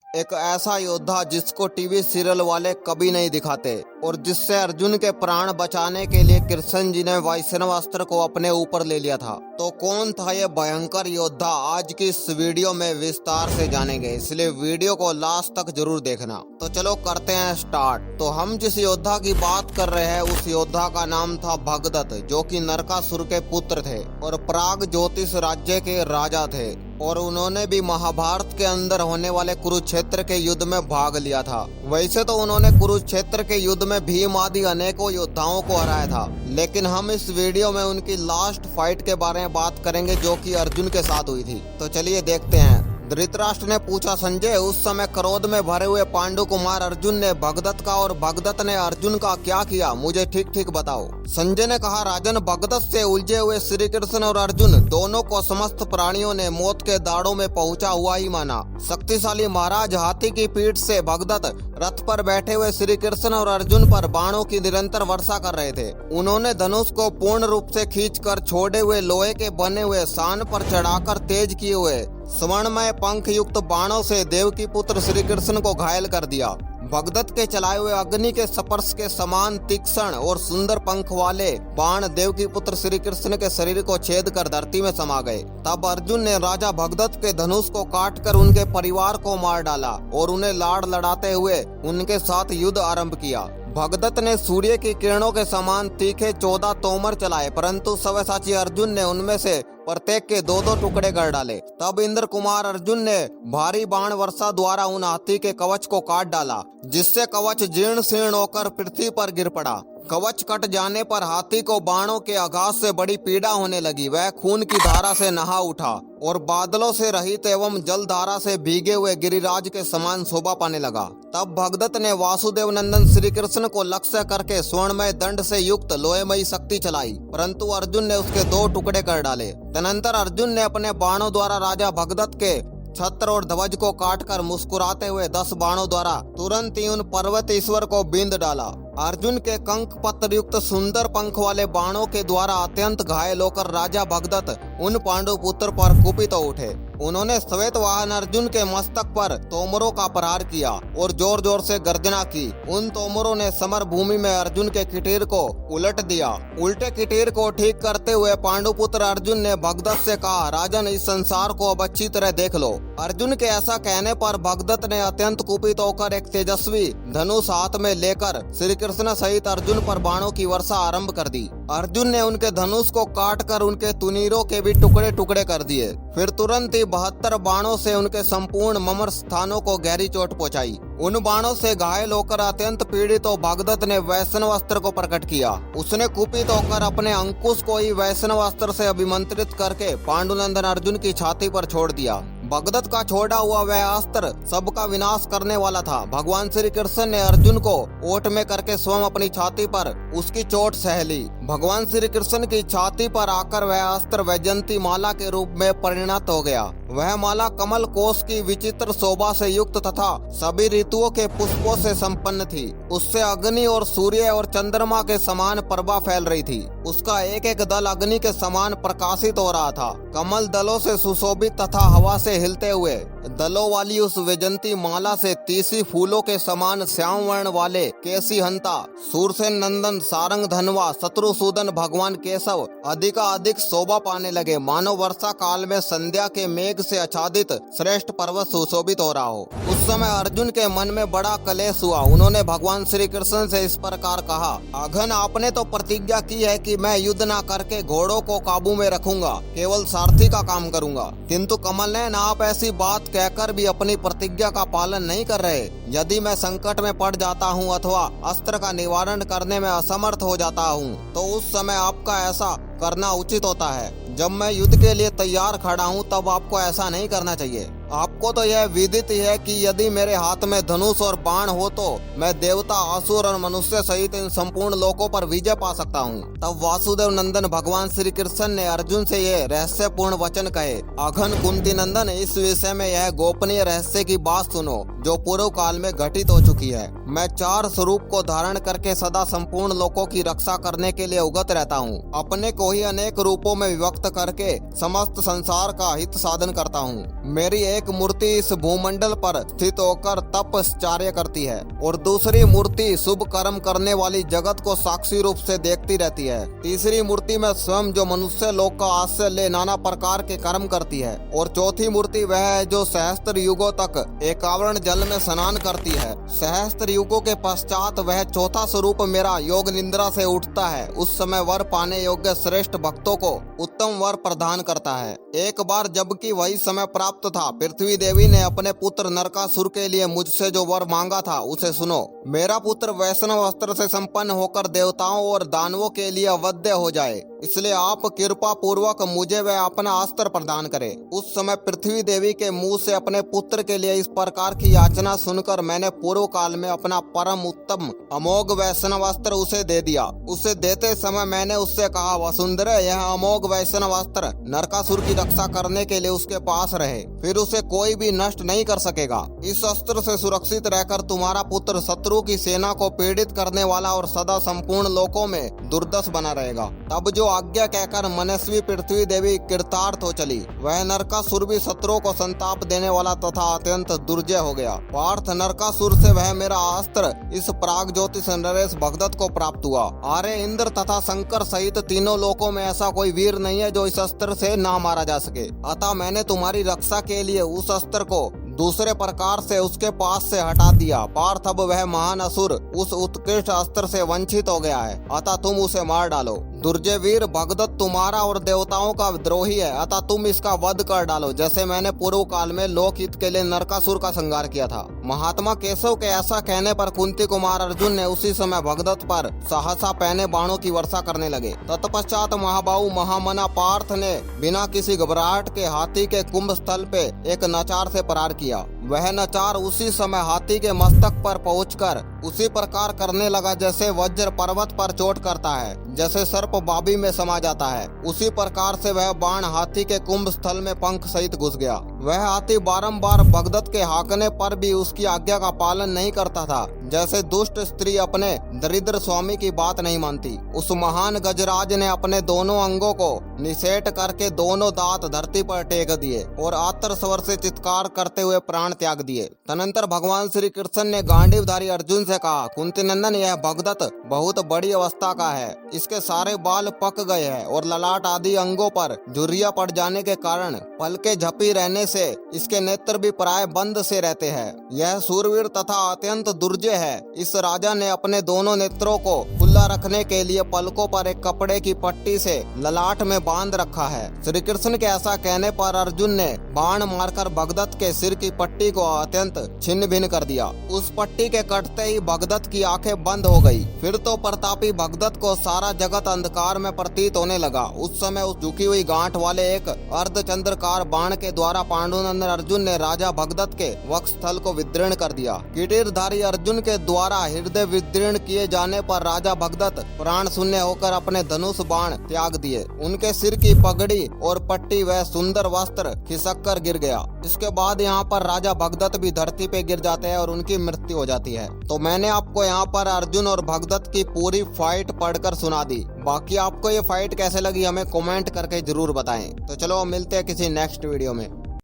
एक ऐसा योद्धा जिसको टीवी सीरियल वाले कभी नहीं दिखाते और जिससे अर्जुन के प्राण बचाने के लिए कृष्ण जी ने वैष्णव अस्त्र को अपने ऊपर ले लिया था। तो कौन था ये भयंकर योद्धा, आज की इस वीडियो में विस्तार से जानेंगे, इसलिए वीडियो को लास्ट तक जरूर देखना। तो चलो करते हैं स्टार्ट। तो हम जिस योद्धा की बात कर रहे हैं उस योद्धा का नाम था भगदत्त, जो कि नरकासुर के पुत्र थे और प्राग ज्योतिष राज्य के राजा थे और उन्होंने भी महाभारत के अंदर होने वाले कुरुक्षेत्र के युद्ध में भाग लिया था। वैसे तो उन्होंने कुरुक्षेत्र के युद्ध में भीम आदि अनेकों योद्धाओं को हराया था, लेकिन हम इस वीडियो में उनकी लास्ट फाइट के बारे में बात करेंगे जो कि अर्जुन के साथ हुई थी। तो चलिए देखते हैं। धृतराष्ट्र ने पूछा, संजय, उस समय क्रोध में भरे हुए पांडु कुमार अर्जुन ने भगदत्त का और भगदत्त ने अर्जुन का क्या किया, मुझे ठीक ठीक बताओ। संजय ने कहा, राजन, भगदत्त से उलझे हुए श्री कृष्ण और अर्जुन दोनों को समस्त प्राणियों ने मौत के दाड़ों में पहुंचा हुआ ही माना। शक्तिशाली महाराज हाथी की पीठ से भगदत्त रथ पर बैठे हुए श्री कृष्ण और अर्जुन पर बाणों की निरंतर वर्षा कर रहे थे। उन्होंने धनुष को पूर्ण रूप से खींचकर छोड़े हुए लोहे के बने हुए शान पर चढ़ाकर तेज किए हुए स्वर्णमय पंख युक्त बाणों से देवकी पुत्र श्री कृष्ण को घायल कर दिया। भगदत्त के चलाए हुए अग्नि के स्पर्श के समान तीक्ष्ण और सुंदर पंख वाले बाण देवकी पुत्र श्री कृष्ण के शरीर को छेद कर धरती में समा गए। तब अर्जुन ने राजा भगदत्त के धनुष को काटकर उनके परिवार को मार डाला और उन्हें लाड़ लड़ाते हुए उनके साथ युद्ध आरंभ किया। भगदत्त ने सूर्य की किरणों के समान तीखे 14 तोमर चलाए, परंतु सव्यसाची अर्जुन ने उनमें से प्रत्येक के 2-2 टुकड़े कर डाले। तब इंद्र कुमार अर्जुन ने भारी बाण वर्षा द्वारा उन हाथी के कवच को काट डाला, जिससे कवच जीर्ण शीर्ण होकर पृथ्वी पर गिर पड़ा। कवच कट जाने पर हाथी को बाणों के आघात से बड़ी पीड़ा होने लगी। वह खून की धारा से नहा उठा और बादलों से रहित एवं जल धारा से भीगे हुए गिरिराज के समान शोभा पाने लगा। तब भगदत्त ने वासुदेव नंदन श्री कृष्ण को लक्ष्य करके स्वर्णमय दंड से युक्त लोहेमयी शक्ति चलाई, परंतु अर्जुन ने उसके 2 टुकड़े कर डाले। तदनंतर अर्जुन ने अपने बाणों द्वारा राजा भगदत्त के छत्र और ध्वज को काटकर मुस्कुराते हुए 10 बाणों द्वारा तुरंत ही उन पर्वत ईश्वर को बींद डाला। अर्जुन के कंक पत्र युक्त सुंदर पंख वाले बाणों के द्वारा अत्यंत घायल होकर राजा भगदत्त उन पांडु पुत्र पर कुपित हो उठे। उन्होंने श्वेत वाहन अर्जुन के मस्तक पर तोमरों का प्रहार किया और जोर जोर से गर्जना की। उन तोमरों ने समर भूमि में अर्जुन के किटीर को उलट दिया। उल्टे किटीर को ठीक करते हुए पांडुपुत्र अर्जुन ने भगदत्त से कहा, राजन, इस संसार को अब अच्छी तरह देख लो। अर्जुन के ऐसा कहने पर भगदत्त ने अत्यंत कुपित होकर एक तेजस्वी धनुष हाथ में लेकर श्री कृष्ण सहित अर्जुन पर बाणों की वर्षा आरंभ कर दी। अर्जुन ने उनके धनुष को काटकर उनके तुनीरों के भी टुकड़े टुकड़े कर दिए। फिर तुरंत ही 72 बाणों से उनके संपूर्ण ममर स्थानों को गहरी चोट पहुंचाई। उन बाणों से घायल होकर अत्यंत पीड़ित हो भगदत्त ने वैष्णव अस्त्र को प्रकट किया। उसने कुपित होकर अपने अंकुश को ही वैष्णव अस्त्र से अभिमंत्रित करके पांडुनंदन अर्जुन की छाती पर छोड़ दिया। भगदत्त का छोड़ा हुआ वह अस्त्र सबका विनाश करने वाला था। भगवान श्री कृष्ण ने अर्जुन को ओट में करके स्वयं अपनी छाती पर उसकी चोट सह ली। भगवान श्री कृष्ण की छाती पर आकर वह अस्त्र वैजयंती माला के रूप में परिणत हो गया। वह माला कमल कोश की विचित्र शोभा से युक्त तथा सभी ऋतुओं के पुष्पों से संपन्न थी। उससे अग्नि और सूर्य और चंद्रमा के समान प्रभा फैल रही थी। उसका एक एक दल अग्नि के समान प्रकाशित हो रहा था। कमल दलों से सुशोभित तथा हवा से हिलते हुए दलों वाली उस वैजयंती माला से 30 फूलों के समान श्याम वर्ण वाले केसी हंता, सूरसेन नंदन, सारंग धनवा, शत्रुसूदन भगवान केशव अधिकाधिक शोभा पाने लगे, मानो वर्षा काल में संध्या के मेघ से आच्छादित श्रेष्ठ पर्वत सुशोभित हो रहा हो। उस समय अर्जुन के मन में बड़ा कलेश हुआ। उन्होंने भगवान श्री कृष्ण से इस प्रकार कहा, अघन, आपने तो प्रतिज्ञा की है कि मैं युद्ध न करके घोड़ों को काबू में रखूंगा, केवल सारथी का काम करूंगा, किंतु कमल नयन, आप ऐसी बात कहकर भी अपनी प्रतिज्ञा का पालन नहीं कर रहे। यदि मैं संकट में पड़ जाता हूँ अथवा अस्त्र का निवारण करने में असमर्थ हो जाता हूँ, तो उस समय आपका ऐसा करना उचित होता है। जब मैं युद्ध के लिए तैयार खड़ा हूँ तब आपको ऐसा नहीं करना चाहिए। आपको तो यह विदित है कि यदि मेरे हाथ में धनुष और बाण हो तो मैं देवता, असुर और मनुष्य सहित इन संपूर्ण लोकों पर विजय पा सकता हूँ। तब वासुदेव नंदन भगवान श्री कृष्ण ने अर्जुन से यह रहस्यपूर्ण वचन कहे, अघन कुंती नंदन, इस विषय में यह गोपनीय रहस्य की बात सुनो जो पूर्व काल में घटित हो चुकी है। मैं 4 स्वरूप को धारण करके सदा संपूर्ण लोकों की रक्षा करने के लिए उगत रहता हूँ। अपने को ही अनेक रूपों में विभक्त करके समस्त संसार का हित साधन करता हूँ। मेरी एक मूर्ति इस भूमंडल पर स्थित होकर तपश्चर्या करती है और दूसरी मूर्ति शुभ कर्म करने वाली जगत को साक्षी रूप से देखती रहती है। तीसरी मूर्ति में स्वयं जो मनुष्य लोक का आश्रय ले नाना प्रकार के कर्म करती है और चौथी मूर्ति वह है जो सहस्त्र युगों तक एकावरण जल में स्नान करती है। सहस्त्र युगों के पश्चात वह चौथा स्वरूप मेरा योग निद्रा से उठता है। उस समय वर पाने योग्य श्रेष्ठ भक्तों को उत्तम वर प्रदान करता है। एक बार जबकि वही समय प्राप्त था, पृथ्वी देवी ने अपने पुत्र नरकासुर के लिए मुझसे जो वर मांगा था उसे सुनो। मेरा पुत्र वैष्णव अस्त्र से संपन्न होकर देवताओं और दानवों के लिए अवध्य हो जाए, इसलिए आप कृपा पूर्वक मुझे वह अपना अस्त्र प्रदान करें। उस समय पृथ्वी देवी के मुंह से अपने पुत्र के लिए इस प्रकार की याचना सुनकर मैंने पूर्व काल में अपना परम उत्तम अमोघ वैष्णव अस्त्र उसे दे दिया। उसे देते समय मैंने उससे कहा, वसुंधरा, यह अमोघ वैष्णव अस्त्र नरकासुर की रक्षा करने के लिए उसके पास रहे, फिर उसे कोई भी नष्ट नहीं कर सकेगा। इस अस्त्र से सुरक्षित रहकर तुम्हारा पुत्र शत्रु की सेना को पीड़ित करने वाला और सदा संपूर्ण लोकों में दुर्दश बना रहेगा। तब जो आज्ञा कहकर मनस्वी पृथ्वी देवी कृतार्थ हो चली। वह नरकासुर भी शत्रुओं को संताप देने वाला तथा अत्यंत दुर्जय हो गया। पार्थ, नरकासुर से वह मेरा अस्त्र इस प्राग ज्योतिष नरेश भगदत्त को प्राप्त हुआ। आर्य, इंद्र तथा शंकर सहित तीनों लोकों में ऐसा कोई वीर नहीं है जो इस अस्त्र से ना मारा जा सके। अतः मैंने तुम्हारी रक्षा के लिए उस अस्त्र को दूसरे प्रकार से उसके पास से हटा दिया। पार्थ, अब वह महान असुर उस उत्कृष्ट अस्त्र से वंचित हो गया है, अतः तुम उसे मार डालो। दुर्जय वीर भगदत्त तुम्हारा और देवताओं का द्रोही है, अतः तुम इसका वध कर डालो, जैसे मैंने पूर्व काल में लोकहित के लिए नरकासुर का संहार किया था। महात्मा केशव के ऐसा कहने पर कुंती कुमार अर्जुन ने उसी समय भगदत्त पर सहसा पहने बाणों की वर्षा करने लगे। तत्पश्चात महाबाहु महामना पार्थ ने बिना किसी घबराहट के हाथी के कुंभ स्थल पे एक नचार से प्रहार किया। वह नचार उसी समय हाथी के मस्तक पर पहुंचकर उसी प्रकार करने लगा जैसे वज्र पर्वत पर चोट करता है, जैसे सर्प बाबी में समा जाता है। उसी प्रकार से वह बाण हाथी के कुंभ स्थल में पंख सहित घुस गया। वह हाथी बारंबार भगदत्त के हांकने पर भी उसकी आज्ञा का पालन नहीं करता था, जैसे दुष्ट स्त्री अपने दरिद्र स्वामी की बात नहीं मानती। उस महान गजराज ने अपने दोनों अंगों को निषेध करके दोनों दांत धरती पर टेक दिए और आतर स्वर से चित्कार करते हुए प्राण त्याग दिए। तदनंतर भगवान श्री कृष्ण ने गांडीवधारी अर्जुन से कहा, कुंती नंदन, यह भगदत्त बहुत बड़ी अवस्था का है। इसके सारे बाल पक गए हैं और ललाट आदि अंगों पर झुर्रियां पड़ जाने के कारण पलके झपी रहने से इसके नेत्र भी प्राय बंद से रहते हैं। यह सूरवीर तथा अत्यंत दुर्जय है। इस राजा ने अपने दोनों नेत्रों को खुला रखने के लिए पलकों पर एक कपड़े की पट्टी से ललाट में बांध रखा है। श्री कृष्ण के ऐसा कहने पर अर्जुन ने बाण मारकर भगदत्त के सिर की पट्टी को अत्यंत छिन्न भिन्न कर दिया। उस पट्टी के कटते ही भगदत्त की आंखें बंद हो गई। फिर तो प्रतापी भगदत्त को सारा जगत अंधकार में प्रतीत होने लगा। उस समय उस झुकी हुई गांठ वाले एक अर्धचंद्रकार बाण के द्वारा पांडुनंदन अर्जुन ने राजा भगदत्त के वक्षस्थल को विदीर्ण कर दिया। किरीटधारी अर्जुन के द्वारा हृदय विदीर्ण किए जाने पर राजा भगदत्त प्राण शून्य होकर अपने धनुष बाण त्याग दिए। उनके सिर की पगड़ी और पट्टी व सुंदर वस्त्र खिसक कर गिर गया। इसके बाद यहाँ पर राजा भगदत्त भी धरती पे गिर जाते हैं और उनकी मृत्यु हो जाती है। तो मैंने आपको यहाँ पर अर्जुन और भगदत्त की पूरी फाइट पढ़कर सुना दी। बाकी आपको ये फाइट कैसे लगी हमें कमेंट करके जरूर बताएं। तो चलो मिलते हैं किसी नेक्स्ट वीडियो में।